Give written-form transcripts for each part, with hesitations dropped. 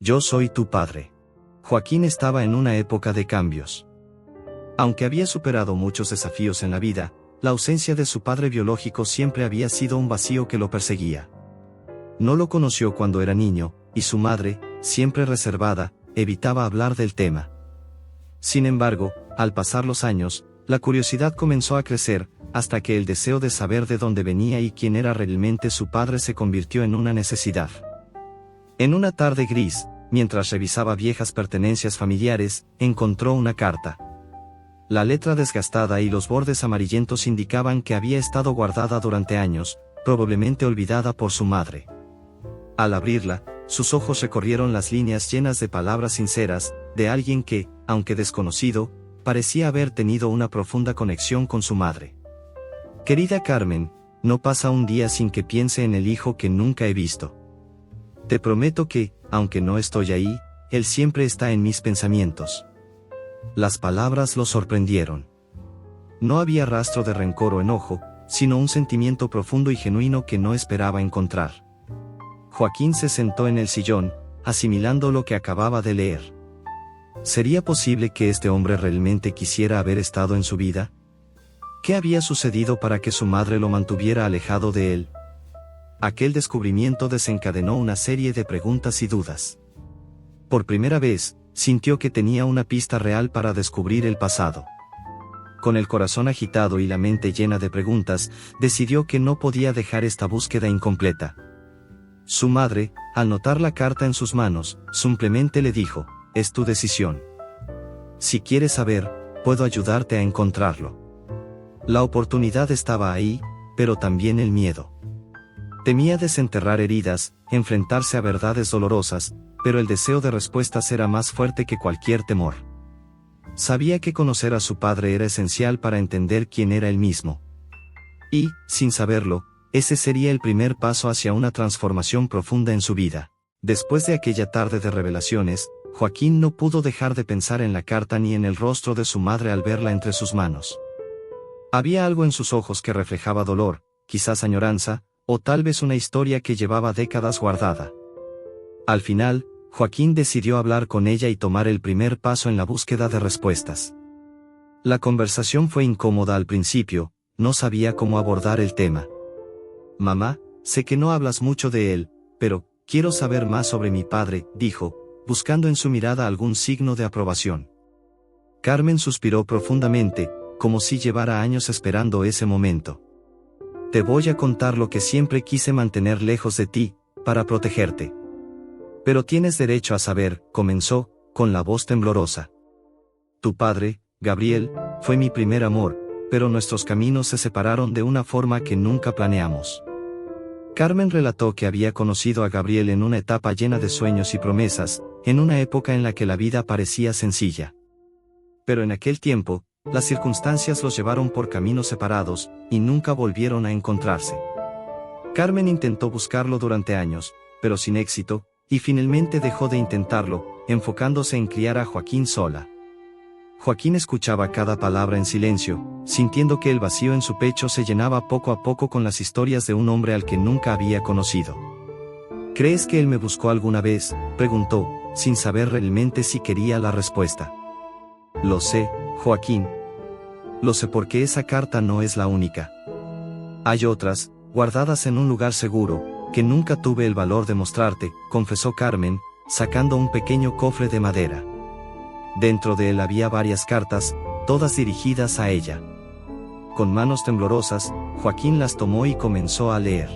Yo soy tu padre. Joaquín estaba en una época de cambios. Aunque había superado muchos desafíos en la vida, la ausencia de su padre biológico siempre había sido un vacío que lo perseguía. No lo conoció cuando era niño, y su madre, siempre reservada, evitaba hablar del tema. Sin embargo, al pasar los años, la curiosidad comenzó a crecer, hasta que el deseo de saber de dónde venía y quién era realmente su padre se convirtió en una necesidad. En una tarde gris, mientras revisaba viejas pertenencias familiares, encontró una carta. La letra desgastada y los bordes amarillentos indicaban que había estado guardada durante años, probablemente olvidada por su madre. Al abrirla, sus ojos recorrieron las líneas llenas de palabras sinceras, de alguien que, aunque desconocido, parecía haber tenido una profunda conexión con su madre. Querida Carmen, no pasa un día sin que piense en el hijo que nunca he visto. Te prometo que, aunque no estoy ahí, él siempre está en mis pensamientos. Las palabras lo sorprendieron. No había rastro de rencor o enojo, sino un sentimiento profundo y genuino que no esperaba encontrar. Joaquín se sentó en el sillón, asimilando lo que acababa de leer. ¿Sería posible que este hombre realmente quisiera haber estado en su vida? ¿Qué había sucedido para que su madre lo mantuviera alejado de él? Aquel descubrimiento desencadenó una serie de preguntas y dudas. Por primera vez, sintió que tenía una pista real para descubrir el pasado. Con el corazón agitado y la mente llena de preguntas, decidió que no podía dejar esta búsqueda incompleta. Su madre, al notar la carta en sus manos, simplemente le dijo: «Es tu decisión. Si quieres saber, puedo ayudarte a encontrarlo». La oportunidad estaba ahí, pero también el miedo. Temía desenterrar heridas, enfrentarse a verdades dolorosas, pero el deseo de respuestas era más fuerte que cualquier temor. Sabía que conocer a su padre era esencial para entender quién era él mismo. Y, sin saberlo, ese sería el primer paso hacia una transformación profunda en su vida. Después de aquella tarde de revelaciones, Joaquín no pudo dejar de pensar en la carta ni en el rostro de su madre al verla entre sus manos. Había algo en sus ojos que reflejaba dolor, quizás añoranza, o tal vez una historia que llevaba décadas guardada. Al final, Joaquín decidió hablar con ella y tomar el primer paso en la búsqueda de respuestas. La conversación fue incómoda al principio, no sabía cómo abordar el tema. «Mamá, sé que no hablas mucho de él, pero quiero saber más sobre mi padre», dijo, buscando en su mirada algún signo de aprobación. Carmen suspiró profundamente, como si llevara años esperando ese momento. «Te voy a contar lo que siempre quise mantener lejos de ti, para protegerte. Pero tienes derecho a saber», comenzó, con la voz temblorosa. «Tu padre, Gabriel, fue mi primer amor, pero nuestros caminos se separaron de una forma que nunca planeamos». Carmen relató que había conocido a Gabriel en una etapa llena de sueños y promesas, en una época en la que la vida parecía sencilla. Pero en aquel tiempo, las circunstancias los llevaron por caminos separados, y nunca volvieron a encontrarse. Carmen intentó buscarlo durante años, pero sin éxito, y finalmente dejó de intentarlo, enfocándose en criar a Joaquín sola. Joaquín escuchaba cada palabra en silencio, sintiendo que el vacío en su pecho se llenaba poco a poco con las historias de un hombre al que nunca había conocido. «¿Crees que él me buscó alguna vez?», preguntó, sin saber realmente si quería la respuesta. «Lo sé, Joaquín. Lo sé porque esa carta no es la única. Hay otras, guardadas en un lugar seguro, que nunca tuve el valor de mostrarte», confesó Carmen, sacando un pequeño cofre de madera. Dentro de él había varias cartas, todas dirigidas a ella. Con manos temblorosas, Joaquín las tomó y comenzó a leer.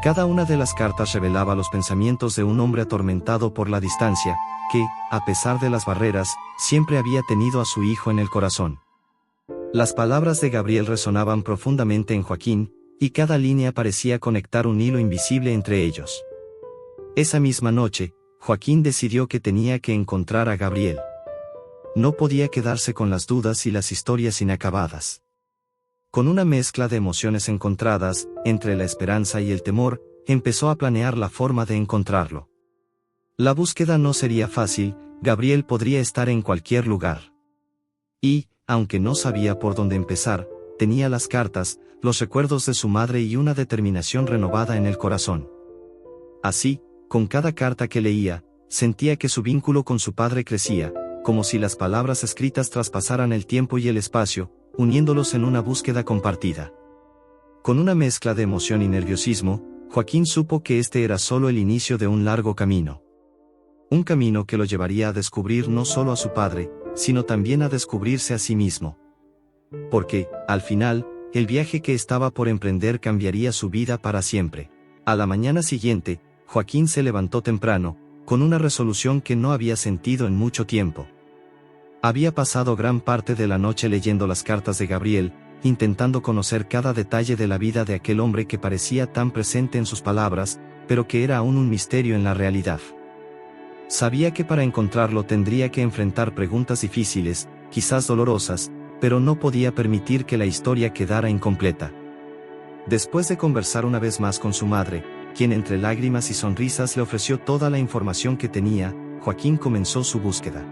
Cada una de las cartas revelaba los pensamientos de un hombre atormentado por la distancia, que, a pesar de las barreras, siempre había tenido a su hijo en el corazón. Las palabras de Gabriel resonaban profundamente en Joaquín, y cada línea parecía conectar un hilo invisible entre ellos. Esa misma noche, Joaquín decidió que tenía que encontrar a Gabriel. No podía quedarse con las dudas y las historias inacabadas. Con una mezcla de emociones encontradas, entre la esperanza y el temor, empezó a planear la forma de encontrarlo. La búsqueda no sería fácil, Gabriel podría estar en cualquier lugar. Y, aunque no sabía por dónde empezar, tenía las cartas, los recuerdos de su madre y una determinación renovada en el corazón. Así, con cada carta que leía, sentía que su vínculo con su padre crecía, como si las palabras escritas traspasaran el tiempo y el espacio, uniéndolos en una búsqueda compartida. Con una mezcla de emoción y nerviosismo, Joaquín supo que este era solo el inicio de un largo camino. Un camino que lo llevaría a descubrir no solo a su padre, sino también a descubrirse a sí mismo. Porque, al final, el viaje que estaba por emprender cambiaría su vida para siempre. A la mañana siguiente, Joaquín se levantó temprano, con una resolución que no había sentido en mucho tiempo. Había pasado gran parte de la noche leyendo las cartas de Gabriel, intentando conocer cada detalle de la vida de aquel hombre que parecía tan presente en sus palabras, pero que era aún un misterio en la realidad. Sabía que para encontrarlo tendría que enfrentar preguntas difíciles, quizás dolorosas, pero no podía permitir que la historia quedara incompleta. Después de conversar una vez más con su madre, quien entre lágrimas y sonrisas le ofreció toda la información que tenía, Joaquín comenzó su búsqueda.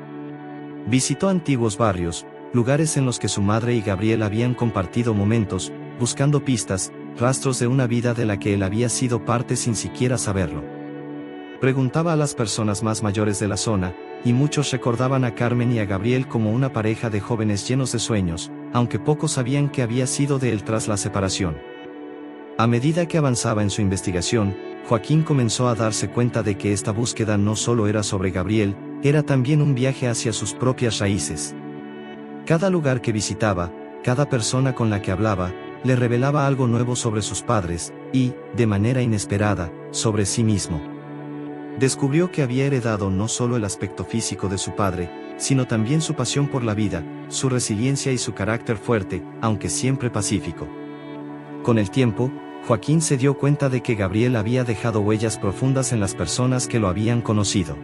Visitó antiguos barrios, lugares en los que su madre y Gabriel habían compartido momentos, buscando pistas, rastros de una vida de la que él había sido parte sin siquiera saberlo. Preguntaba a las personas más mayores de la zona, y muchos recordaban a Carmen y a Gabriel como una pareja de jóvenes llenos de sueños, aunque pocos sabían qué había sido de él tras la separación. A medida que avanzaba en su investigación, Joaquín comenzó a darse cuenta de que esta búsqueda no solo era sobre Gabriel, era también un viaje hacia sus propias raíces. Cada lugar que visitaba, cada persona con la que hablaba, le revelaba algo nuevo sobre sus padres, y, de manera inesperada, sobre sí mismo. Descubrió que había heredado no solo el aspecto físico de su padre, sino también su pasión por la vida, su resiliencia y su carácter fuerte, aunque siempre pacífico. Con el tiempo, Joaquín se dio cuenta de que Gabriel había dejado huellas profundas en las personas que lo habían conocido.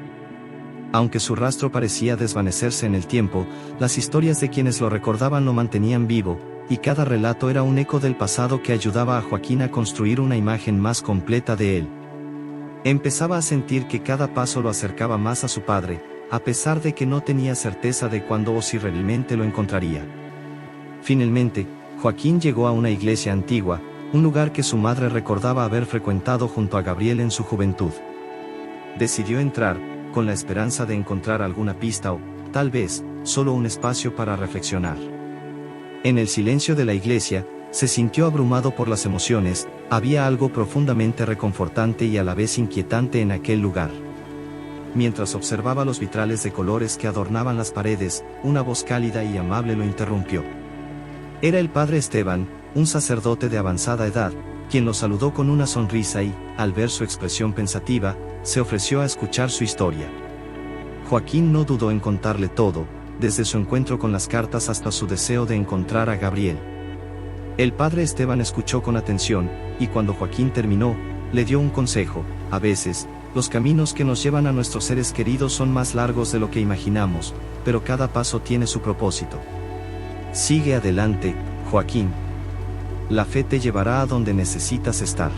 Aunque su rastro parecía desvanecerse en el tiempo, las historias de quienes lo recordaban lo mantenían vivo, y cada relato era un eco del pasado que ayudaba a Joaquín a construir una imagen más completa de él. Empezaba a sentir que cada paso lo acercaba más a su padre, a pesar de que no tenía certeza de cuándo o si realmente lo encontraría. Finalmente, Joaquín llegó a una iglesia antigua, un lugar que su madre recordaba haber frecuentado junto a Gabriel en su juventud. Decidió entrar, con la esperanza de encontrar alguna pista o, tal vez, solo un espacio para reflexionar. En el silencio de la iglesia, se sintió abrumado por las emociones, había algo profundamente reconfortante y a la vez inquietante en aquel lugar. Mientras observaba los vitrales de colores que adornaban las paredes, una voz cálida y amable lo interrumpió. Era el padre Esteban, un sacerdote de avanzada edad, quien lo saludó con una sonrisa y, al ver su expresión pensativa, se ofreció a escuchar su historia. Joaquín no dudó en contarle todo, desde su encuentro con las cartas hasta su deseo de encontrar a Gabriel. El padre Esteban escuchó con atención, y cuando Joaquín terminó, le dio un consejo: a veces, los caminos que nos llevan a nuestros seres queridos son más largos de lo que imaginamos, pero cada paso tiene su propósito. Sigue adelante, Joaquín. La fe te llevará a donde necesitas estar.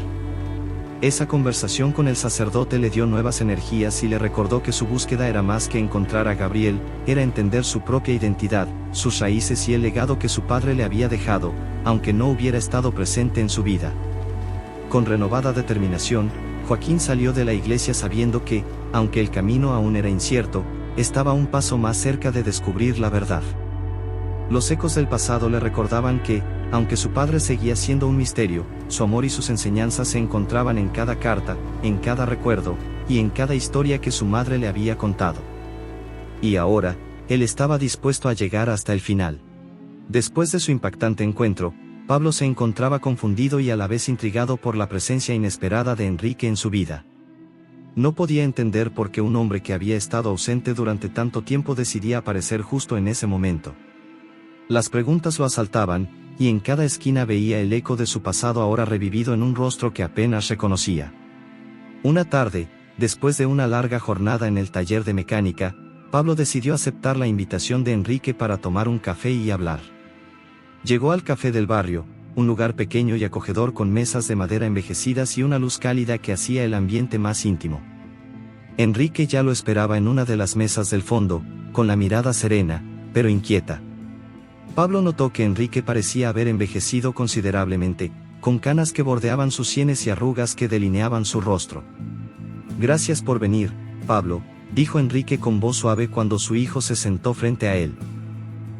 Esa conversación con el sacerdote le dio nuevas energías y le recordó que su búsqueda era más que encontrar a Gabriel, era entender su propia identidad, sus raíces y el legado que su padre le había dejado, aunque no hubiera estado presente en su vida. Con renovada determinación, Joaquín salió de la iglesia sabiendo que, aunque el camino aún era incierto, estaba un paso más cerca de descubrir la verdad. Los ecos del pasado le recordaban que, aunque su padre seguía siendo un misterio, su amor y sus enseñanzas se encontraban en cada carta, en cada recuerdo, y en cada historia que su madre le había contado. Y ahora, él estaba dispuesto a llegar hasta el final. Después de su impactante encuentro, Pablo se encontraba confundido y a la vez intrigado por la presencia inesperada de Enrique en su vida. No podía entender por qué un hombre que había estado ausente durante tanto tiempo decidía aparecer justo en ese momento. Las preguntas lo asaltaban, y en cada esquina veía el eco de su pasado ahora revivido en un rostro que apenas reconocía. Una tarde, después de una larga jornada en el taller de mecánica, Pablo decidió aceptar la invitación de Enrique para tomar un café y hablar. Llegó al café del barrio, un lugar pequeño y acogedor con mesas de madera envejecidas y una luz cálida que hacía el ambiente más íntimo. Enrique ya lo esperaba en una de las mesas del fondo, con la mirada serena, pero inquieta. Pablo notó que Enrique parecía haber envejecido considerablemente, con canas que bordeaban sus sienes y arrugas que delineaban su rostro. «Gracias por venir, Pablo», dijo Enrique con voz suave cuando su hijo se sentó frente a él.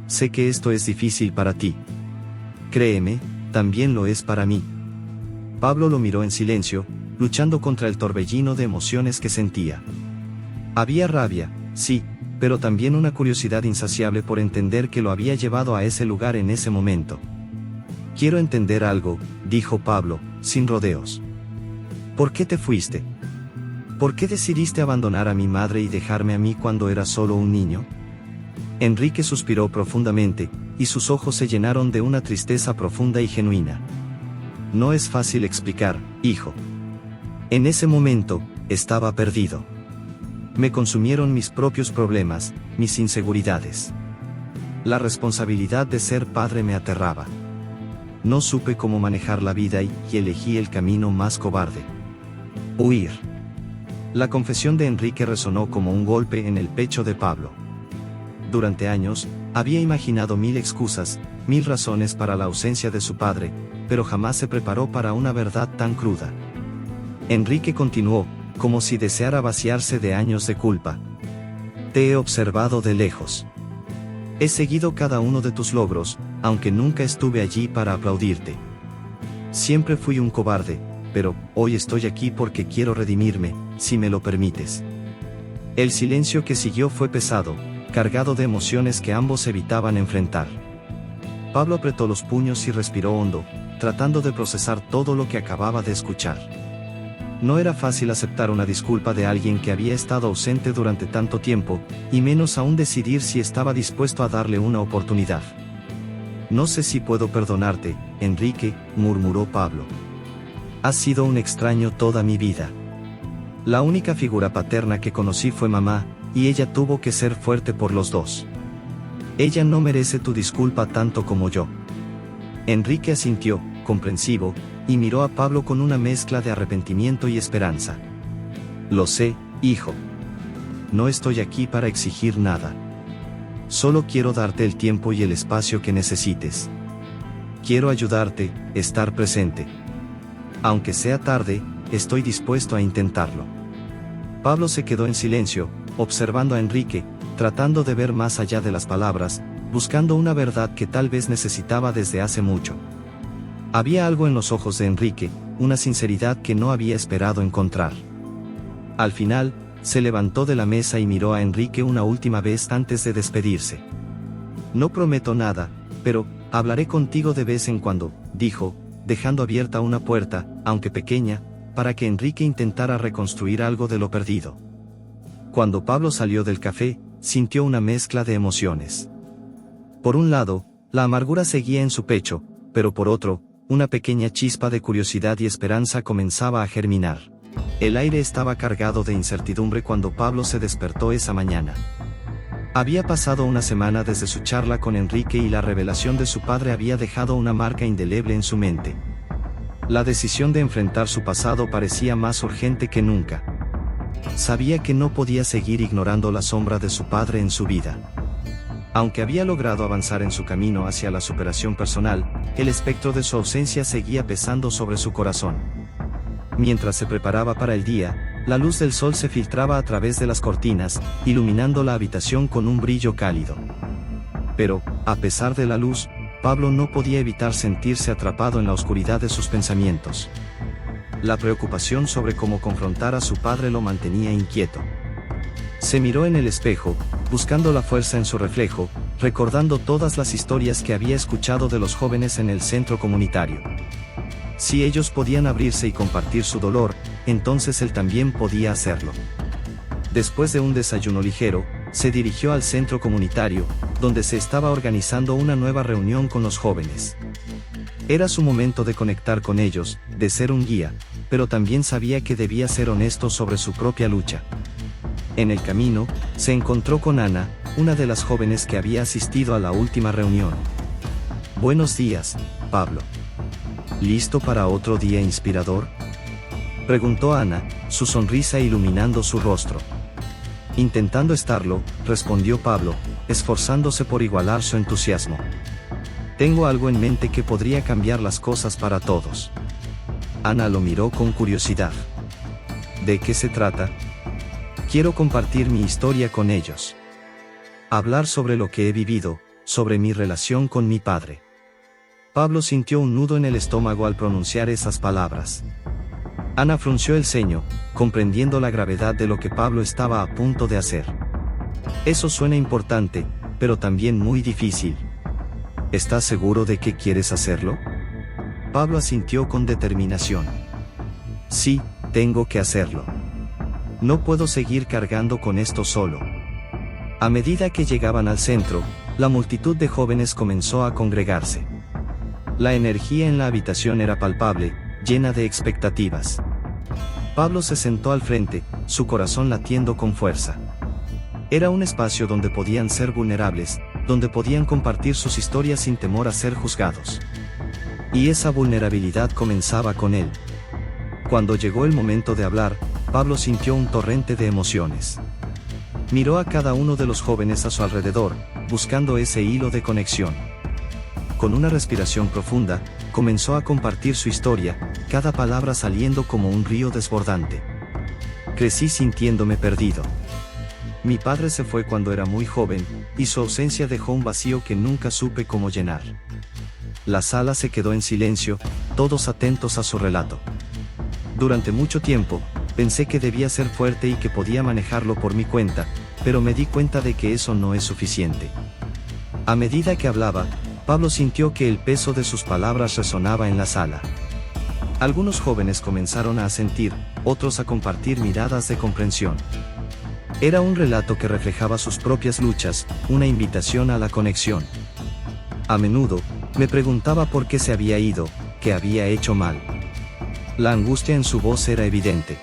Sé que esto es difícil para ti. Créeme, también lo es para mí. Pablo lo miró en silencio, luchando contra el torbellino de emociones que sentía. Había rabia, sí, pero también una curiosidad insaciable por entender qué lo había llevado a ese lugar en ese momento. Quiero entender algo, dijo Pablo, sin rodeos. ¿Por qué te fuiste? ¿Por qué decidiste abandonar a mi madre y dejarme a mí cuando era solo un niño? Enrique suspiró profundamente, y sus ojos se llenaron de una tristeza profunda y genuina. No es fácil explicar, hijo. En ese momento, estaba perdido. Me consumieron mis propios problemas, mis inseguridades. La responsabilidad de ser padre me aterraba. No supe cómo manejar la vida y elegí el camino más cobarde. Huir. La confesión de Enrique resonó como un golpe en el pecho de Pablo. Durante años, había imaginado mil excusas, mil razones para la ausencia de su padre, pero jamás se preparó para una verdad tan cruda. Enrique continuó, como si deseara vaciarse de años de culpa. Te he observado de lejos. He seguido cada uno de tus logros, aunque nunca estuve allí para aplaudirte. Siempre fui un cobarde, pero hoy estoy aquí porque quiero redimirme, si me lo permites. El silencio que siguió fue pesado, cargado de emociones que ambos evitaban enfrentar. Pablo apretó los puños y respiró hondo, tratando de procesar todo lo que acababa de escuchar. No era fácil aceptar una disculpa de alguien que había estado ausente durante tanto tiempo, y menos aún decidir si estaba dispuesto a darle una oportunidad. No sé si puedo perdonarte, Enrique, murmuró Pablo. Has sido un extraño toda mi vida. La única figura paterna que conocí fue mamá, y ella tuvo que ser fuerte por los dos. Ella no merece tu disculpa tanto como yo. Enrique asintió, comprensivo, y miró a Pablo con una mezcla de arrepentimiento y esperanza. Lo sé, hijo. No estoy aquí para exigir nada. Solo quiero darte el tiempo y el espacio que necesites. Quiero ayudarte, estar presente. Aunque sea tarde, estoy dispuesto a intentarlo. Pablo se quedó en silencio, observando a Enrique, tratando de ver más allá de las palabras, buscando una verdad que tal vez necesitaba desde hace mucho. Había algo en los ojos de Enrique, una sinceridad que no había esperado encontrar. Al final, se levantó de la mesa y miró a Enrique una última vez antes de despedirse. No prometo nada, pero hablaré contigo de vez en cuando, dijo, dejando abierta una puerta, aunque pequeña, para que Enrique intentara reconstruir algo de lo perdido. Cuando Pablo salió del café, sintió una mezcla de emociones. Por un lado, la amargura seguía en su pecho, pero por otro, una pequeña chispa de curiosidad y esperanza comenzaba a germinar. El aire estaba cargado de incertidumbre cuando Pablo se despertó esa mañana. Había pasado una semana desde su charla con Enrique y la revelación de su padre había dejado una marca indeleble en su mente. La decisión de enfrentar su pasado parecía más urgente que nunca. Sabía que no podía seguir ignorando la sombra de su padre en su vida. Aunque había logrado avanzar en su camino hacia la superación personal, el espectro de su ausencia seguía pesando sobre su corazón. Mientras se preparaba para el día, la luz del sol se filtraba a través de las cortinas, iluminando la habitación con un brillo cálido. Pero, a pesar de la luz, Pablo no podía evitar sentirse atrapado en la oscuridad de sus pensamientos. La preocupación sobre cómo confrontar a su padre lo mantenía inquieto. Se miró en el espejo, buscando la fuerza en su reflejo, recordando todas las historias que había escuchado de los jóvenes en el centro comunitario. Si ellos podían abrirse y compartir su dolor, entonces él también podía hacerlo. Después de un desayuno ligero, se dirigió al centro comunitario, donde se estaba organizando una nueva reunión con los jóvenes. Era su momento de conectar con ellos, de ser un guía, pero también sabía que debía ser honesto sobre su propia lucha. En el camino, se encontró con Ana, una de las jóvenes que había asistido a la última reunión. Buenos días, Pablo. ¿Listo para otro día inspirador? Preguntó Ana, su sonrisa iluminando su rostro. Intentando estarlo, respondió Pablo, esforzándose por igualar su entusiasmo. Tengo algo en mente que podría cambiar las cosas para todos. Ana lo miró con curiosidad. ¿De qué se trata? Quiero compartir mi historia con ellos. Hablar sobre lo que he vivido, sobre mi relación con mi padre. Pablo sintió un nudo en el estómago al pronunciar esas palabras. Ana frunció el ceño, comprendiendo la gravedad de lo que Pablo estaba a punto de hacer. Eso suena importante, pero también muy difícil. ¿Estás seguro de que quieres hacerlo? Pablo asintió con determinación. Sí, tengo que hacerlo. No puedo seguir cargando con esto solo. A medida que llegaban al centro, la multitud de jóvenes comenzó a congregarse. La energía en la habitación era palpable, llena de expectativas. Pablo se sentó al frente, su corazón latiendo con fuerza. Era un espacio donde podían ser vulnerables, donde podían compartir sus historias sin temor a ser juzgados. Y esa vulnerabilidad comenzaba con él. Cuando llegó el momento de hablar, Pablo sintió un torrente de emociones. Miró a cada uno de los jóvenes a su alrededor, buscando ese hilo de conexión. Con una respiración profunda, comenzó a compartir su historia, cada palabra saliendo como un río desbordante. Crecí sintiéndome perdido. Mi padre se fue cuando era muy joven, y su ausencia dejó un vacío que nunca supe cómo llenar. La sala se quedó en silencio, todos atentos a su relato. Durante mucho tiempo, pensé que debía ser fuerte y que podía manejarlo por mi cuenta, pero me di cuenta de que eso no es suficiente. A medida que hablaba, Pablo sintió que el peso de sus palabras resonaba en la sala. Algunos jóvenes comenzaron a asentir, otros a compartir miradas de comprensión. Era un relato que reflejaba sus propias luchas, una invitación a la conexión. A menudo, me preguntaba por qué se había ido, qué había hecho mal. La angustia en su voz era evidente.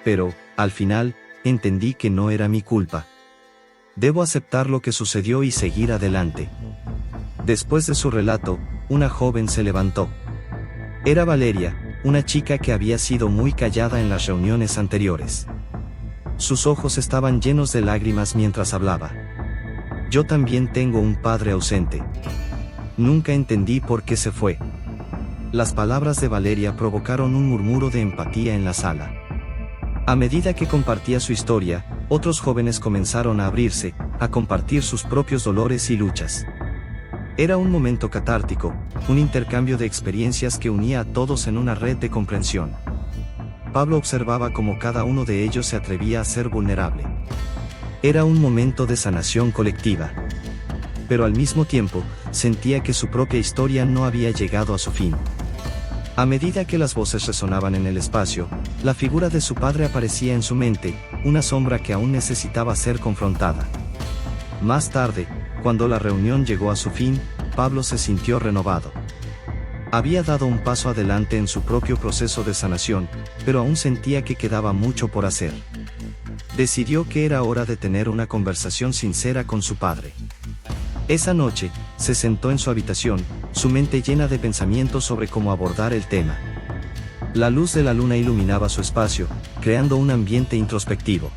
Pero, al final, entendí que no era mi culpa. Debo aceptar lo que sucedió y seguir adelante. Después de su relato, una joven se levantó. Era Valeria, una chica que había sido muy callada en las reuniones anteriores. Sus ojos estaban llenos de lágrimas mientras hablaba. Yo también tengo un padre ausente. Nunca entendí por qué se fue. Las palabras de Valeria provocaron un murmuro de empatía en la sala. A medida que compartía su historia, otros jóvenes comenzaron a abrirse, a compartir sus propios dolores y luchas. Era un momento catártico, un intercambio de experiencias que unía a todos en una red de comprensión. Pablo observaba cómo cada uno de ellos se atrevía a ser vulnerable. Era un momento de sanación colectiva. Pero al mismo tiempo, sentía que su propia historia no había llegado a su fin. A medida que las voces resonaban en el espacio, la figura de su padre aparecía en su mente, una sombra que aún necesitaba ser confrontada. Más tarde, cuando la reunión llegó a su fin, Pablo se sintió renovado. Había dado un paso adelante en su propio proceso de sanación, pero aún sentía que quedaba mucho por hacer. Decidió que era hora de tener una conversación sincera con su padre. Esa noche, se sentó en su habitación, su mente llena de pensamientos sobre cómo abordar el tema. La luz de la luna iluminaba su espacio, creando un ambiente introspectivo.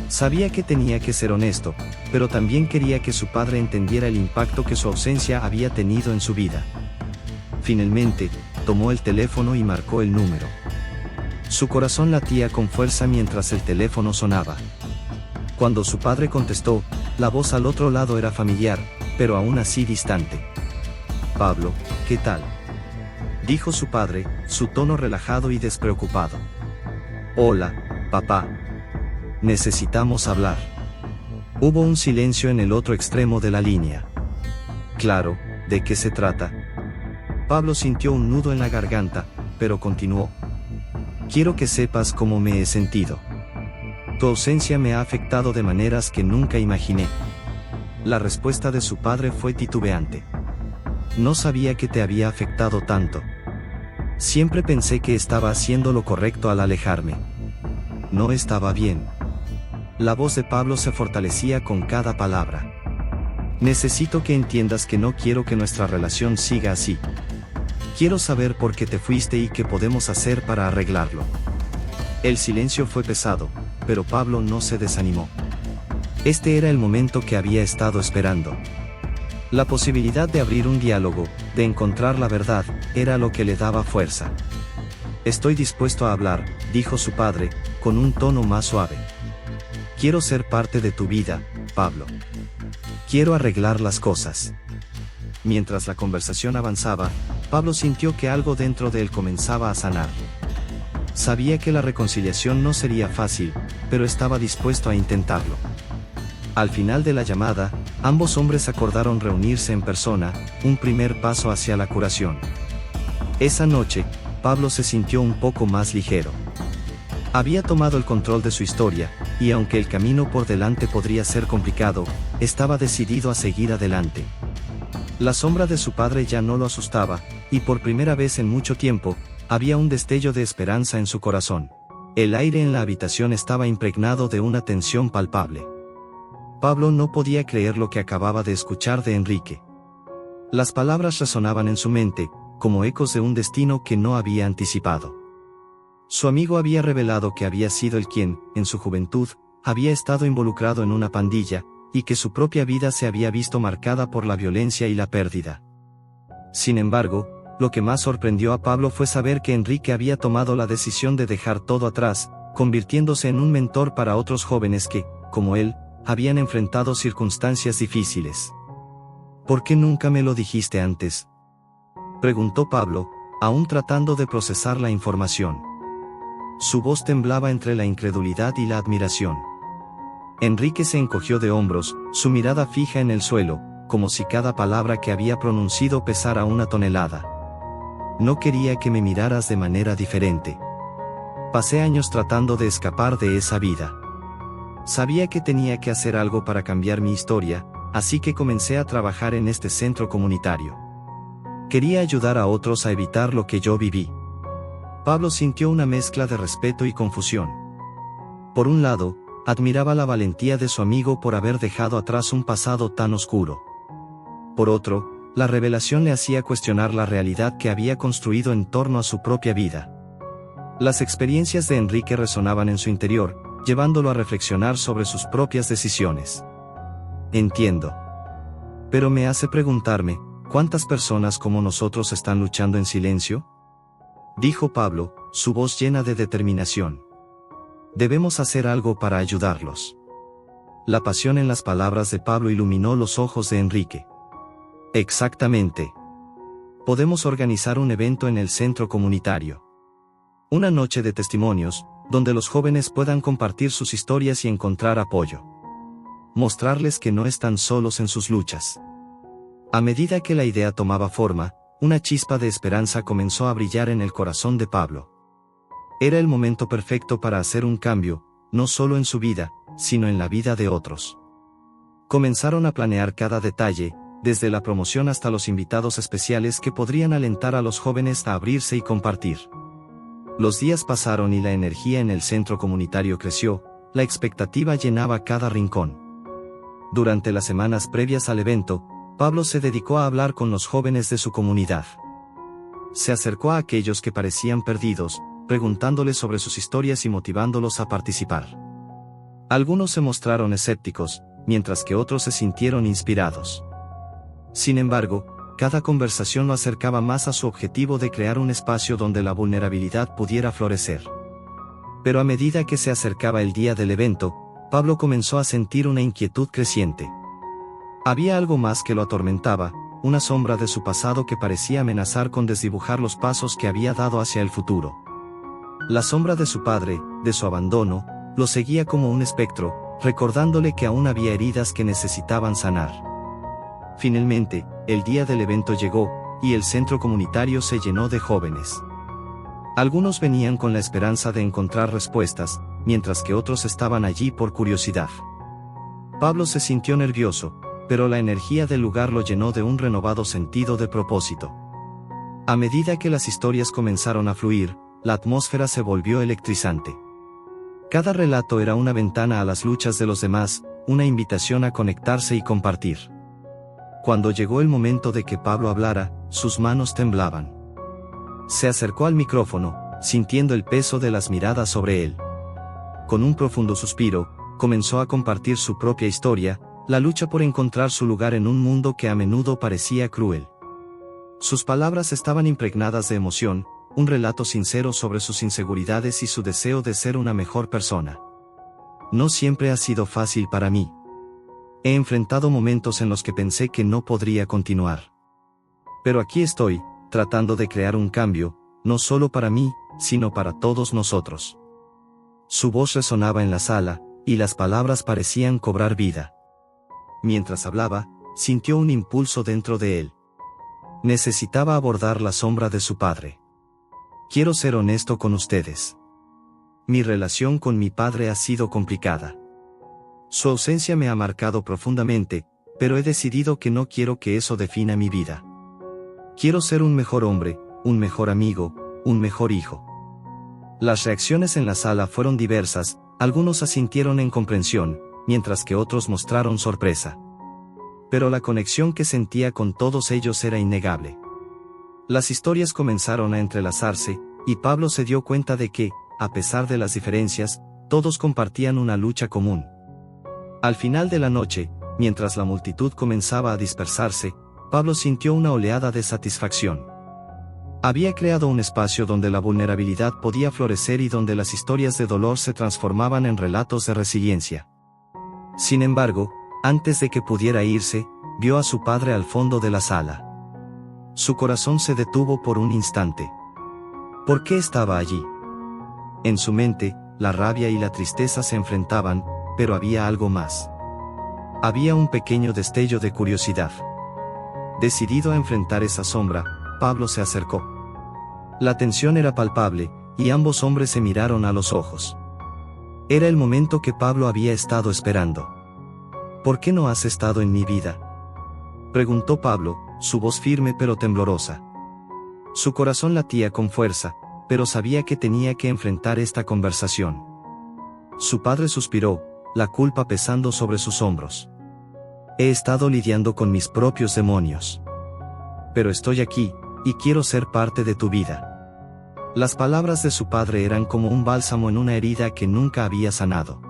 Sabía que tenía que ser honesto, pero también quería que su padre entendiera el impacto que su ausencia había tenido en su vida. Finalmente, tomó el teléfono y marcó el número. Su corazón latía con fuerza mientras el teléfono sonaba. Cuando su padre contestó, la voz al otro lado era familiar, pero aún así distante. «Pablo, ¿qué tal?», dijo su padre, su tono relajado y despreocupado. «Hola, papá. Necesitamos hablar». Hubo un silencio en el otro extremo de la línea. «Claro, ¿de qué se trata?». Pablo sintió un nudo en la garganta, pero continuó. «Quiero que sepas cómo me he sentido. Tu ausencia me ha afectado de maneras que nunca imaginé». La respuesta de su padre fue titubeante. «No sabía que te había afectado tanto. Siempre pensé que estaba haciendo lo correcto al alejarme. No estaba bien». La voz de Pablo se fortalecía con cada palabra. «Necesito que entiendas que no quiero que nuestra relación siga así. Quiero saber por qué te fuiste y qué podemos hacer para arreglarlo». El silencio fue pesado, pero Pablo no se desanimó. Este era el momento que había estado esperando. La posibilidad de abrir un diálogo, de encontrar la verdad, era lo que le daba fuerza. «Estoy dispuesto a hablar», dijo su padre, con un tono más suave. Quiero ser parte de tu vida, Pablo. Quiero arreglar las cosas. Mientras la conversación avanzaba, Pablo sintió que algo dentro de él comenzaba a sanar. Sabía que la reconciliación no sería fácil, pero estaba dispuesto a intentarlo. Al final de la llamada, ambos hombres acordaron reunirse en persona, un primer paso hacia la curación. Esa noche, Pablo se sintió un poco más ligero. Había tomado el control de su historia, y aunque el camino por delante podría ser complicado, estaba decidido a seguir adelante. La sombra de su padre ya no lo asustaba, y por primera vez en mucho tiempo, había un destello de esperanza en su corazón. El aire en la habitación estaba impregnado de una tensión palpable. Pablo no podía creer lo que acababa de escuchar de Enrique. Las palabras resonaban en su mente, como ecos de un destino que no había anticipado. Su amigo había revelado que había sido el quien, en su juventud, había estado involucrado en una pandilla, y que su propia vida se había visto marcada por la violencia y la pérdida. Sin embargo, lo que más sorprendió a Pablo fue saber que Enrique había tomado la decisión de dejar todo atrás, convirtiéndose en un mentor para otros jóvenes que, como él, habían enfrentado circunstancias difíciles. ¿Por qué nunca me lo dijiste antes?, preguntó Pablo, aún tratando de procesar la información. Su voz temblaba entre la incredulidad y la admiración. Enrique se encogió de hombros, su mirada fija en el suelo, como si cada palabra que había pronunciado pesara una tonelada. No quería que me miraras de manera diferente. Pasé años tratando de escapar de esa vida. Sabía que tenía que hacer algo para cambiar mi historia, así que comencé a trabajar en este centro comunitario. Quería ayudar a otros a evitar lo que yo viví. Pablo sintió una mezcla de respeto y confusión. Por un lado, admiraba la valentía de su amigo por haber dejado atrás un pasado tan oscuro. Por otro, la revelación le hacía cuestionar la realidad que había construido en torno a su propia vida. Las experiencias de Enrique resonaban en su interior, llevándolo a reflexionar sobre sus propias decisiones. Entiendo. Pero me hace preguntarme, ¿cuántas personas como nosotros están luchando en silencio?, dijo Pablo, su voz llena de determinación. Debemos hacer algo para ayudarlos. La pasión en las palabras de Pablo iluminó los ojos de Enrique. Exactamente. Podemos organizar un evento en el centro comunitario. Una noche de testimonios, donde los jóvenes puedan compartir sus historias y encontrar apoyo. Mostrarles que no están solos en sus luchas. A medida que la idea tomaba forma, una chispa de esperanza comenzó a brillar en el corazón de Pablo. Era el momento perfecto para hacer un cambio, no solo en su vida, sino en la vida de otros. Comenzaron a planear cada detalle, desde la promoción hasta los invitados especiales que podrían alentar a los jóvenes a abrirse y compartir. Los días pasaron y la energía en el centro comunitario creció, la expectativa llenaba cada rincón. Durante las semanas previas al evento, Pablo se dedicó a hablar con los jóvenes de su comunidad. Se acercó a aquellos que parecían perdidos, preguntándoles sobre sus historias y motivándolos a participar. Algunos se mostraron escépticos, mientras que otros se sintieron inspirados. Sin embargo, cada conversación lo acercaba más a su objetivo de crear un espacio donde la vulnerabilidad pudiera florecer. Pero a medida que se acercaba el día del evento, Pablo comenzó a sentir una inquietud creciente. Había algo más que lo atormentaba, una sombra de su pasado que parecía amenazar con desdibujar los pasos que había dado hacia el futuro. La sombra de su padre, de su abandono, lo seguía como un espectro, recordándole que aún había heridas que necesitaban sanar. Finalmente, el día del evento llegó, y el centro comunitario se llenó de jóvenes. Algunos venían con la esperanza de encontrar respuestas, mientras que otros estaban allí por curiosidad. Pablo se sintió nervioso, pero la energía del lugar lo llenó de un renovado sentido de propósito. A medida que las historias comenzaron a fluir, la atmósfera se volvió electrizante. Cada relato era una ventana a las luchas de los demás, una invitación a conectarse y compartir. Cuando llegó el momento de que Pablo hablara, sus manos temblaban. Se acercó al micrófono, sintiendo el peso de las miradas sobre él. Con un profundo suspiro, comenzó a compartir su propia historia, la lucha por encontrar su lugar en un mundo que a menudo parecía cruel. Sus palabras estaban impregnadas de emoción, un relato sincero sobre sus inseguridades y su deseo de ser una mejor persona. No siempre ha sido fácil para mí. He enfrentado momentos en los que pensé que no podría continuar. Pero aquí estoy, tratando de crear un cambio, no solo para mí, sino para todos nosotros. Su voz resonaba en la sala, y las palabras parecían cobrar vida. Mientras hablaba, sintió un impulso dentro de él. Necesitaba abordar la sombra de su padre. Quiero ser honesto con ustedes. Mi relación con mi padre ha sido complicada. Su ausencia me ha marcado profundamente, pero he decidido que no quiero que eso defina mi vida. Quiero ser un mejor hombre, un mejor amigo, un mejor hijo. Las reacciones en la sala fueron diversas, algunos asintieron en comprensión, mientras que otros mostraron sorpresa. Pero la conexión que sentía con todos ellos era innegable. Las historias comenzaron a entrelazarse, y Pablo se dio cuenta de que, a pesar de las diferencias, todos compartían una lucha común. Al final de la noche, mientras la multitud comenzaba a dispersarse, Pablo sintió una oleada de satisfacción. Había creado un espacio donde la vulnerabilidad podía florecer y donde las historias de dolor se transformaban en relatos de resiliencia. Sin embargo, antes de que pudiera irse, vio a su padre al fondo de la sala. Su corazón se detuvo por un instante. ¿Por qué estaba allí? En su mente, la rabia y la tristeza se enfrentaban, pero había algo más. Había un pequeño destello de curiosidad. Decidido a enfrentar esa sombra, Pablo se acercó. La tensión era palpable, y ambos hombres se miraron a los ojos. Era el momento que Pablo había estado esperando. ¿Por qué no has estado en mi vida?, preguntó Pablo, su voz firme pero temblorosa. Su corazón latía con fuerza, pero sabía que tenía que enfrentar esta conversación. Su padre suspiró, la culpa pesando sobre sus hombros. He estado lidiando con mis propios demonios. Pero estoy aquí, y quiero ser parte de tu vida. Las palabras de su padre eran como un bálsamo en una herida que nunca había sanado.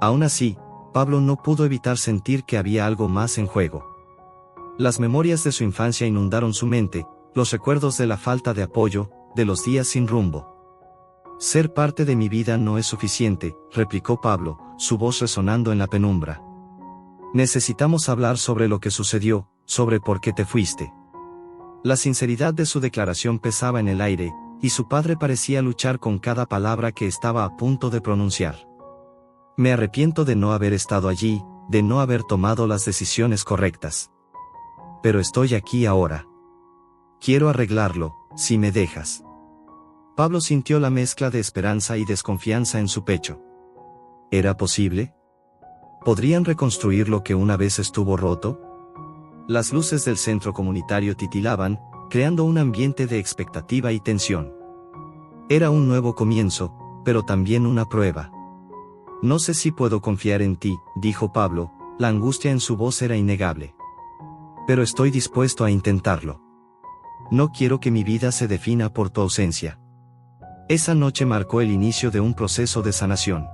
Aún así, Pablo no pudo evitar sentir que había algo más en juego. Las memorias de su infancia inundaron su mente, los recuerdos de la falta de apoyo, de los días sin rumbo. Ser parte de mi vida no es suficiente, replicó Pablo, su voz resonando en la penumbra. Necesitamos hablar sobre lo que sucedió, sobre por qué te fuiste. La sinceridad de su declaración pesaba en el aire, y su padre parecía luchar con cada palabra que estaba a punto de pronunciar. Me arrepiento de no haber estado allí, de no haber tomado las decisiones correctas. Pero estoy aquí ahora. Quiero arreglarlo, si me dejas. Pablo sintió la mezcla de esperanza y desconfianza en su pecho. ¿Era posible? ¿Podrían reconstruir lo que una vez estuvo roto? Las luces del centro comunitario titilaban, creando un ambiente de expectativa y tensión. Era un nuevo comienzo, pero también una prueba. No sé si puedo confiar en ti, dijo Pablo, la angustia en su voz era innegable. Pero estoy dispuesto a intentarlo. No quiero que mi vida se defina por tu ausencia. Esa noche marcó el inicio de un proceso de sanación.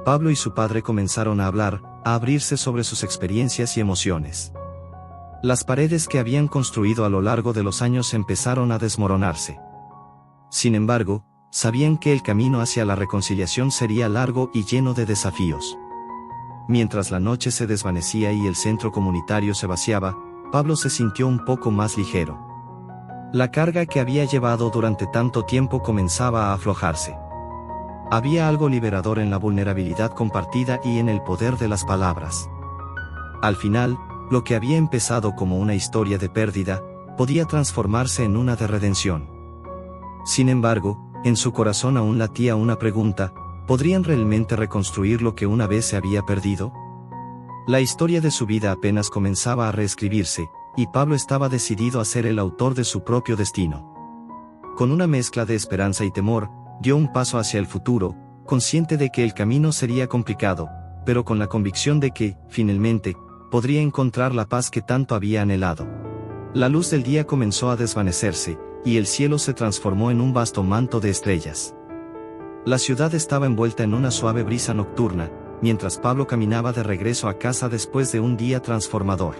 Pablo y su padre comenzaron a hablar, a abrirse sobre sus experiencias y emociones. Las paredes que habían construido a lo largo de los años empezaron a desmoronarse. Sin embargo, sabían que el camino hacia la reconciliación sería largo y lleno de desafíos. Mientras la noche se desvanecía y el centro comunitario se vaciaba, Pablo se sintió un poco más ligero. La carga que había llevado durante tanto tiempo comenzaba a aflojarse. Había algo liberador en la vulnerabilidad compartida y en el poder de las palabras. Al final, lo que había empezado como una historia de pérdida, podía transformarse en una de redención. Sin embargo, en su corazón aún latía una pregunta: ¿podrían realmente reconstruir lo que una vez se había perdido? La historia de su vida apenas comenzaba a reescribirse, y Pablo estaba decidido a ser el autor de su propio destino. Con una mezcla de esperanza y temor, dio un paso hacia el futuro, consciente de que el camino sería complicado, pero con la convicción de que, finalmente, podría encontrar la paz que tanto había anhelado. La luz del día comenzó a desvanecerse, y el cielo se transformó en un vasto manto de estrellas. La ciudad estaba envuelta en una suave brisa nocturna, mientras Pablo caminaba de regreso a casa después de un día transformador.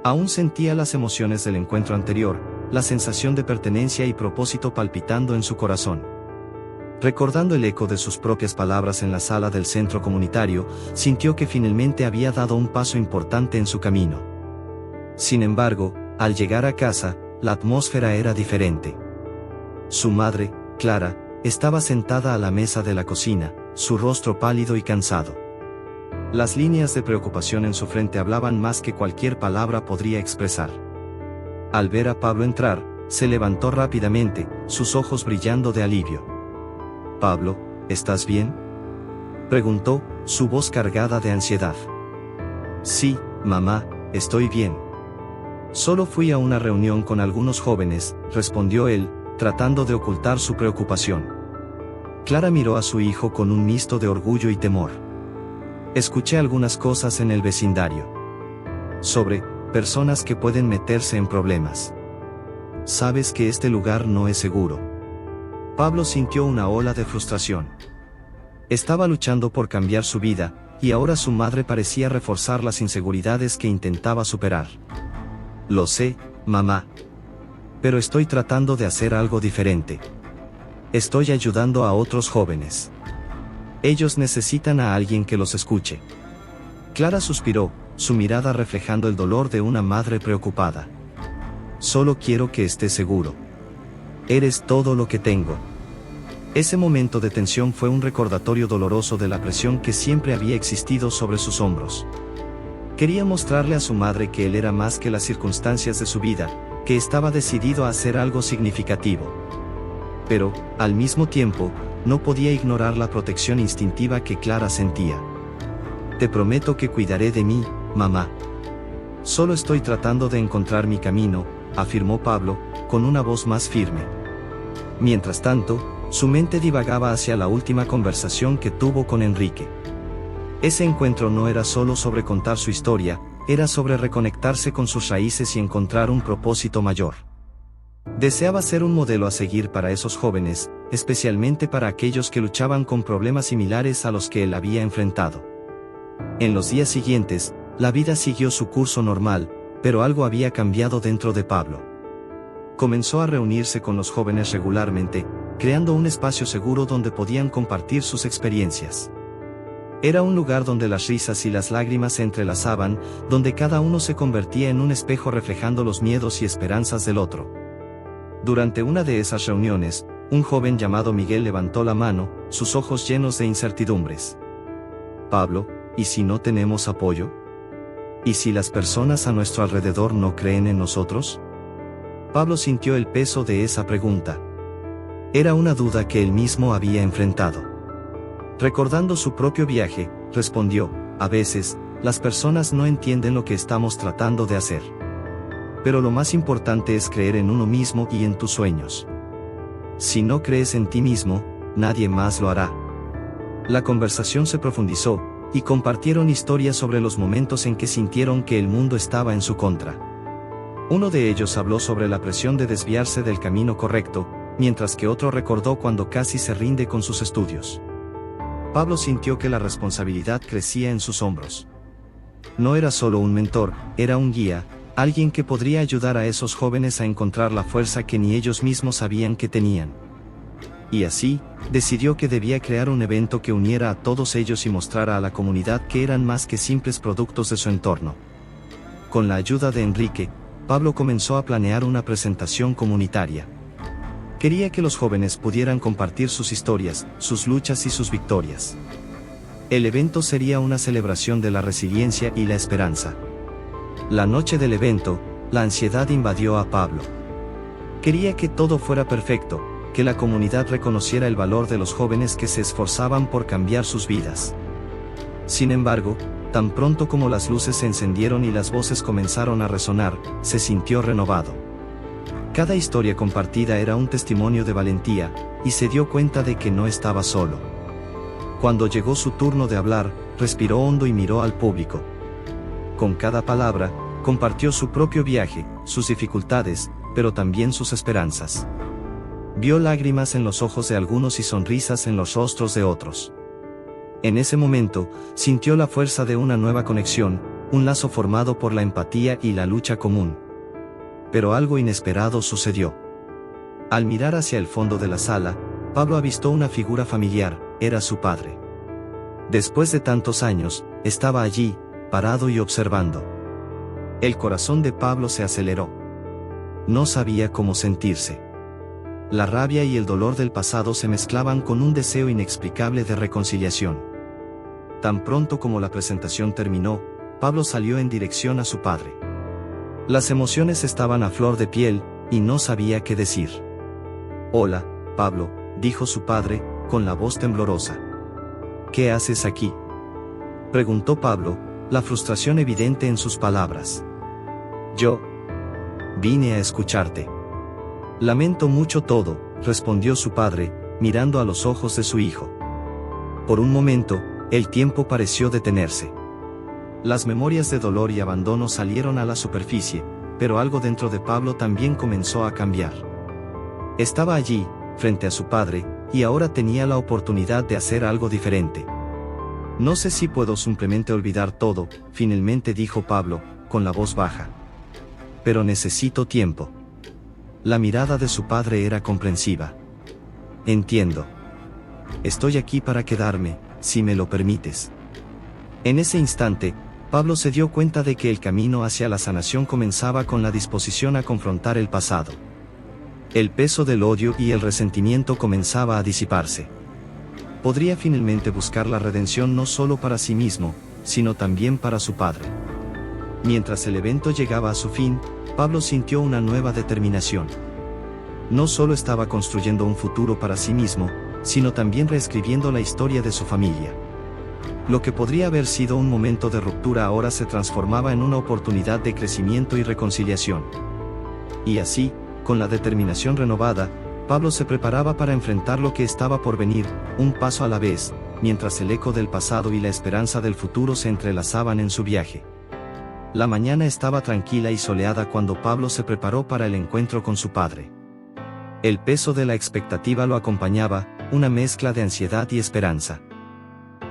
Aún sentía las emociones del encuentro anterior, la sensación de pertenencia y propósito palpitando en su corazón. Recordando el eco de sus propias palabras en la sala del centro comunitario, sintió que finalmente había dado un paso importante en su camino. Sin embargo, al llegar a casa, la atmósfera era diferente. Su madre, Clara, estaba sentada a la mesa de la cocina, su rostro pálido y cansado. Las líneas de preocupación en su frente hablaban más que cualquier palabra podría expresar. Al ver a Pablo entrar, se levantó rápidamente, sus ojos brillando de alivio. «Pablo, ¿estás bien?», preguntó, su voz cargada de ansiedad. «Sí, mamá, estoy bien. Solo fui a una reunión con algunos jóvenes», respondió él, tratando de ocultar su preocupación. Clara miró a su hijo con un mixto de orgullo y temor. «Escuché algunas cosas en el vecindario. Sobre personas que pueden meterse en problemas. Sabes que este lugar no es seguro». Pablo sintió una ola de frustración. Estaba luchando por cambiar su vida, y ahora su madre parecía reforzar las inseguridades que intentaba superar. «Lo sé, mamá. Pero estoy tratando de hacer algo diferente. Estoy ayudando a otros jóvenes. Ellos necesitan a alguien que los escuche». Clara suspiró, su mirada reflejando el dolor de una madre preocupada. «Solo quiero que estés seguro. Eres todo lo que tengo». Ese momento de tensión fue un recordatorio doloroso de la presión que siempre había existido sobre sus hombros. Quería mostrarle a su madre que él era más que las circunstancias de su vida, que estaba decidido a hacer algo significativo. Pero, al mismo tiempo, no podía ignorar la protección instintiva que Clara sentía. «Te prometo que cuidaré de mí, mamá. Solo estoy tratando de encontrar mi camino», afirmó Pablo, con una voz más firme. Mientras tanto, su mente divagaba hacia la última conversación que tuvo con Enrique. Ese encuentro no era solo sobre contar su historia, era sobre reconectarse con sus raíces y encontrar un propósito mayor. Deseaba ser un modelo a seguir para esos jóvenes, especialmente para aquellos que luchaban con problemas similares a los que él había enfrentado. En los días siguientes, la vida siguió su curso normal, pero algo había cambiado dentro de Pablo. Comenzó a reunirse con los jóvenes regularmente, creando un espacio seguro donde podían compartir sus experiencias. Era un lugar donde las risas y las lágrimas se entrelazaban, donde cada uno se convertía en un espejo reflejando los miedos y esperanzas del otro. Durante una de esas reuniones, un joven llamado Miguel levantó la mano, sus ojos llenos de incertidumbres. «Pablo, ¿y si no tenemos apoyo? ¿Y si las personas a nuestro alrededor no creen en nosotros?». Pablo sintió el peso de esa pregunta. Era una duda que él mismo había enfrentado. Recordando su propio viaje, respondió: «A veces, las personas no entienden lo que estamos tratando de hacer. Pero lo más importante es creer en uno mismo y en tus sueños. Si no crees en ti mismo, nadie más lo hará». La conversación se profundizó, y compartieron historias sobre los momentos en que sintieron que el mundo estaba en su contra. Uno de ellos habló sobre la presión de desviarse del camino correcto, mientras que otro recordó cuando casi se rinde con sus estudios. Pablo sintió que la responsabilidad crecía en sus hombros. No era solo un mentor, era un guía, alguien que podría ayudar a esos jóvenes a encontrar la fuerza que ni ellos mismos sabían que tenían. Y así, decidió que debía crear un evento que uniera a todos ellos y mostrara a la comunidad que eran más que simples productos de su entorno. Con la ayuda de Enrique, Pablo comenzó a planear una presentación comunitaria. Quería que los jóvenes pudieran compartir sus historias, sus luchas y sus victorias. El evento sería una celebración de la resiliencia y la esperanza. La noche del evento, la ansiedad invadió a Pablo. Quería que todo fuera perfecto, que la comunidad reconociera el valor de los jóvenes que se esforzaban por cambiar sus vidas. Sin embargo, tan pronto como las luces se encendieron y las voces comenzaron a resonar, se sintió renovado. Cada historia compartida era un testimonio de valentía, y se dio cuenta de que no estaba solo. Cuando llegó su turno de hablar, respiró hondo y miró al público. Con cada palabra, compartió su propio viaje, sus dificultades, pero también sus esperanzas. Vio lágrimas en los ojos de algunos y sonrisas en los rostros de otros. En ese momento, sintió la fuerza de una nueva conexión, un lazo formado por la empatía y la lucha común. Pero algo inesperado sucedió. Al mirar hacia el fondo de la sala, Pablo avistó una figura familiar, era su padre. Después de tantos años, estaba allí, parado y observando. El corazón de Pablo se aceleró. No sabía cómo sentirse. La rabia y el dolor del pasado se mezclaban con un deseo inexplicable de reconciliación. Tan pronto como la presentación terminó, Pablo salió en dirección a su padre. Las emociones estaban a flor de piel, y no sabía qué decir. «Hola, Pablo», dijo su padre, con la voz temblorosa. «¿Qué haces aquí?», preguntó Pablo, la frustración evidente en sus palabras. «Yo vine a escucharte». «Lamento mucho todo», respondió su padre, mirando a los ojos de su hijo. Por un momento, el tiempo pareció detenerse. Las memorias de dolor y abandono salieron a la superficie, pero algo dentro de Pablo también comenzó a cambiar. Estaba allí, frente a su padre, y ahora tenía la oportunidad de hacer algo diferente. «No sé si puedo simplemente olvidar todo», finalmente dijo Pablo, con la voz baja. «Pero necesito tiempo». La mirada de su padre era comprensiva. «Entiendo. Estoy aquí para quedarme, si me lo permites». En ese instante, Pablo se dio cuenta de que el camino hacia la sanación comenzaba con la disposición a confrontar el pasado. El peso del odio y el resentimiento comenzaba a disiparse. Podría finalmente buscar la redención no solo para sí mismo, sino también para su padre. Mientras el evento llegaba a su fin, Pablo sintió una nueva determinación. No solo estaba construyendo un futuro para sí mismo, sino también reescribiendo la historia de su familia. Lo que podría haber sido un momento de ruptura ahora se transformaba en una oportunidad de crecimiento y reconciliación. Y así, con la determinación renovada, Pablo se preparaba para enfrentar lo que estaba por venir, un paso a la vez, mientras el eco del pasado y la esperanza del futuro se entrelazaban en su viaje. La mañana estaba tranquila y soleada cuando Pablo se preparó para el encuentro con su padre. El peso de la expectativa lo acompañaba, una mezcla de ansiedad y esperanza.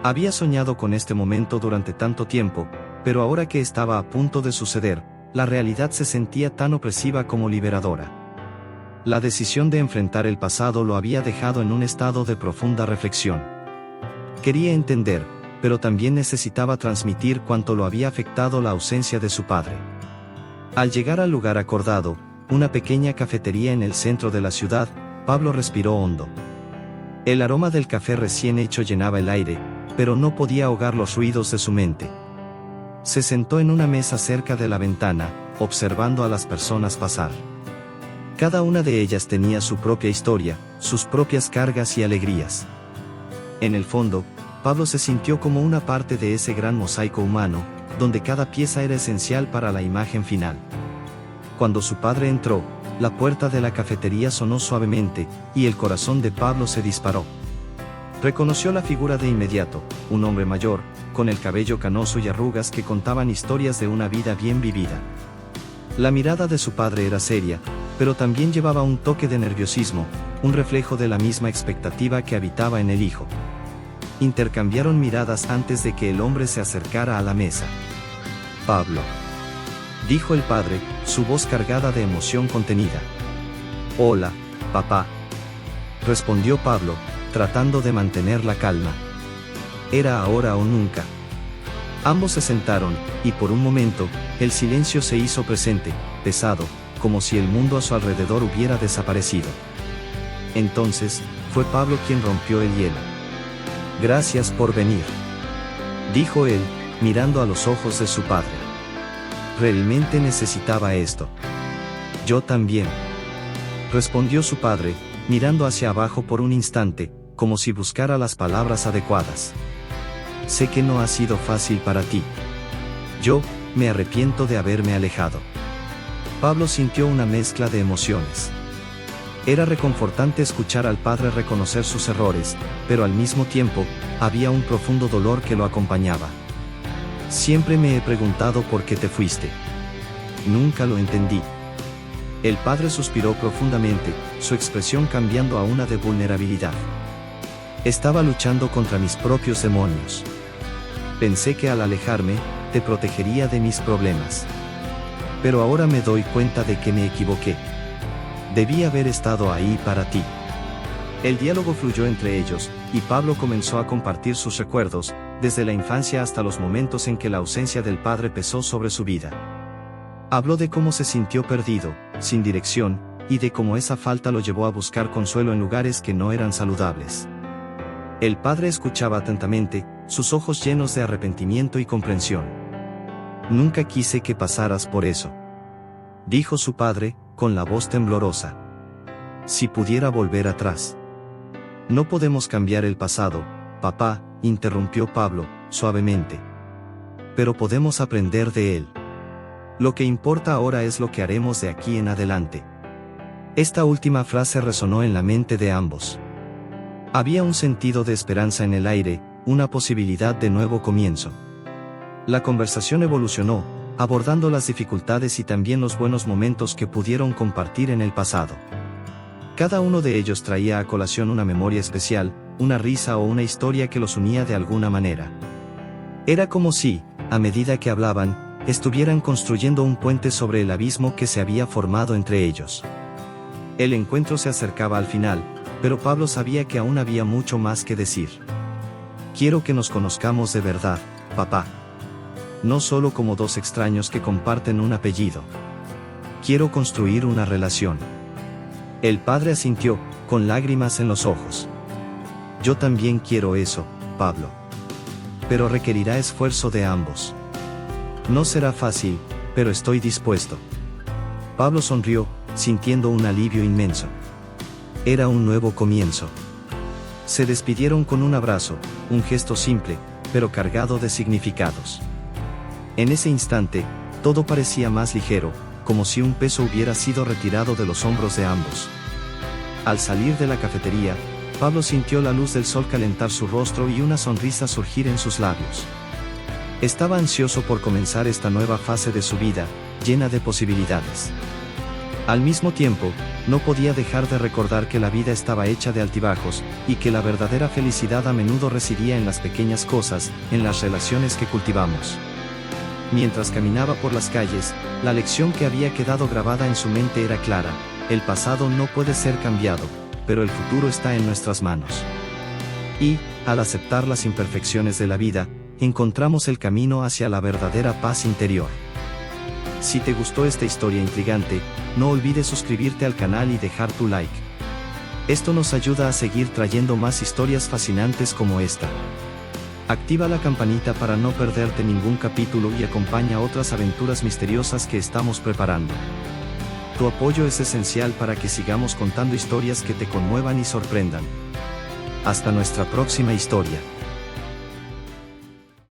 Había soñado con este momento durante tanto tiempo, pero ahora que estaba a punto de suceder, la realidad se sentía tan opresiva como liberadora. La decisión de enfrentar el pasado lo había dejado en un estado de profunda reflexión. Quería entender, pero también necesitaba transmitir cuánto lo había afectado la ausencia de su padre. Al llegar al lugar acordado, una pequeña cafetería en el centro de la ciudad, Pablo respiró hondo. El aroma del café recién hecho llenaba el aire, pero no podía ahogar los ruidos de su mente. Se sentó en una mesa cerca de la ventana, observando a las personas pasar. Cada una de ellas tenía su propia historia, sus propias cargas y alegrías. En el fondo, Pablo se sintió como una parte de ese gran mosaico humano, donde cada pieza era esencial para la imagen final. Cuando su padre entró, la puerta de la cafetería sonó suavemente, y el corazón de Pablo se disparó. Reconoció la figura de inmediato, un hombre mayor, con el cabello canoso y arrugas que contaban historias de una vida bien vivida. La mirada de su padre era seria, pero también llevaba un toque de nerviosismo, un reflejo de la misma expectativa que habitaba en el hijo. Intercambiaron miradas antes de que el hombre se acercara a la mesa. «Pablo», dijo el padre, su voz cargada de emoción contenida. «Hola, papá», respondió Pablo, tratando de mantener la calma. Era ahora o nunca. Ambos se sentaron, y por un momento, el silencio se hizo presente, pesado, como si el mundo a su alrededor hubiera desaparecido. Entonces, fue Pablo quien rompió el hielo. «Gracias por venir», dijo él, mirando a los ojos de su padre. «Realmente necesitaba esto». «Yo también», respondió su padre, mirando hacia abajo por un instante, como si buscara las palabras adecuadas. «Sé que no ha sido fácil para ti. Yo me arrepiento de haberme alejado». Pablo sintió una mezcla de emociones. Era reconfortante escuchar al padre reconocer sus errores, pero al mismo tiempo, había un profundo dolor que lo acompañaba. «Siempre me he preguntado por qué te fuiste. Nunca lo entendí». El padre suspiró profundamente, su expresión cambiando a una de vulnerabilidad. «Estaba luchando contra mis propios demonios. Pensé que al alejarme, te protegería de mis problemas. Pero ahora me doy cuenta de que me equivoqué. Debí haber estado ahí para ti». El diálogo fluyó entre ellos, y Pablo comenzó a compartir sus recuerdos, desde la infancia hasta los momentos en que la ausencia del padre pesó sobre su vida. Habló de cómo se sintió perdido, sin dirección, y de cómo esa falta lo llevó a buscar consuelo en lugares que no eran saludables. El padre escuchaba atentamente, sus ojos llenos de arrepentimiento y comprensión. «Nunca quise que pasaras por eso», dijo su padre, con la voz temblorosa. «Si pudiera volver atrás». «No podemos cambiar el pasado, papá», interrumpió Pablo, suavemente. «Pero podemos aprender de él. Lo que importa ahora es lo que haremos de aquí en adelante». Esta última frase resonó en la mente de ambos. Había un sentido de esperanza en el aire, una posibilidad de nuevo comienzo. La conversación evolucionó, abordando las dificultades y también los buenos momentos que pudieron compartir en el pasado. Cada uno de ellos traía a colación una memoria especial, una risa o una historia que los unía de alguna manera. Era como si, a medida que hablaban, estuvieran construyendo un puente sobre el abismo que se había formado entre ellos. El encuentro se acercaba al final, pero Pablo sabía que aún había mucho más que decir. «Quiero que nos conozcamos de verdad, papá. No solo como dos extraños que comparten un apellido. Quiero construir una relación». El padre asintió, con lágrimas en los ojos. «Yo también quiero eso, Pablo. Pero requerirá esfuerzo de ambos. No será fácil, pero estoy dispuesto». Pablo sonrió, sintiendo un alivio inmenso. Era un nuevo comienzo. Se despidieron con un abrazo, un gesto simple, pero cargado de significados. En ese instante, todo parecía más ligero, como si un peso hubiera sido retirado de los hombros de ambos. Al salir de la cafetería, Pablo sintió la luz del sol calentar su rostro y una sonrisa surgir en sus labios. Estaba ansioso por comenzar esta nueva fase de su vida, llena de posibilidades. Al mismo tiempo, no podía dejar de recordar que la vida estaba hecha de altibajos, y que la verdadera felicidad a menudo residía en las pequeñas cosas, en las relaciones que cultivamos. Mientras caminaba por las calles, la lección que había quedado grabada en su mente era clara: el pasado no puede ser cambiado, pero el futuro está en nuestras manos. Y, al aceptar las imperfecciones de la vida, encontramos el camino hacia la verdadera paz interior. Si te gustó esta historia intrigante, no olvides suscribirte al canal y dejar tu like. Esto nos ayuda a seguir trayendo más historias fascinantes como esta. Activa la campanita para no perderte ningún capítulo y acompaña otras aventuras misteriosas que estamos preparando. Tu apoyo es esencial para que sigamos contando historias que te conmuevan y sorprendan. Hasta nuestra próxima historia.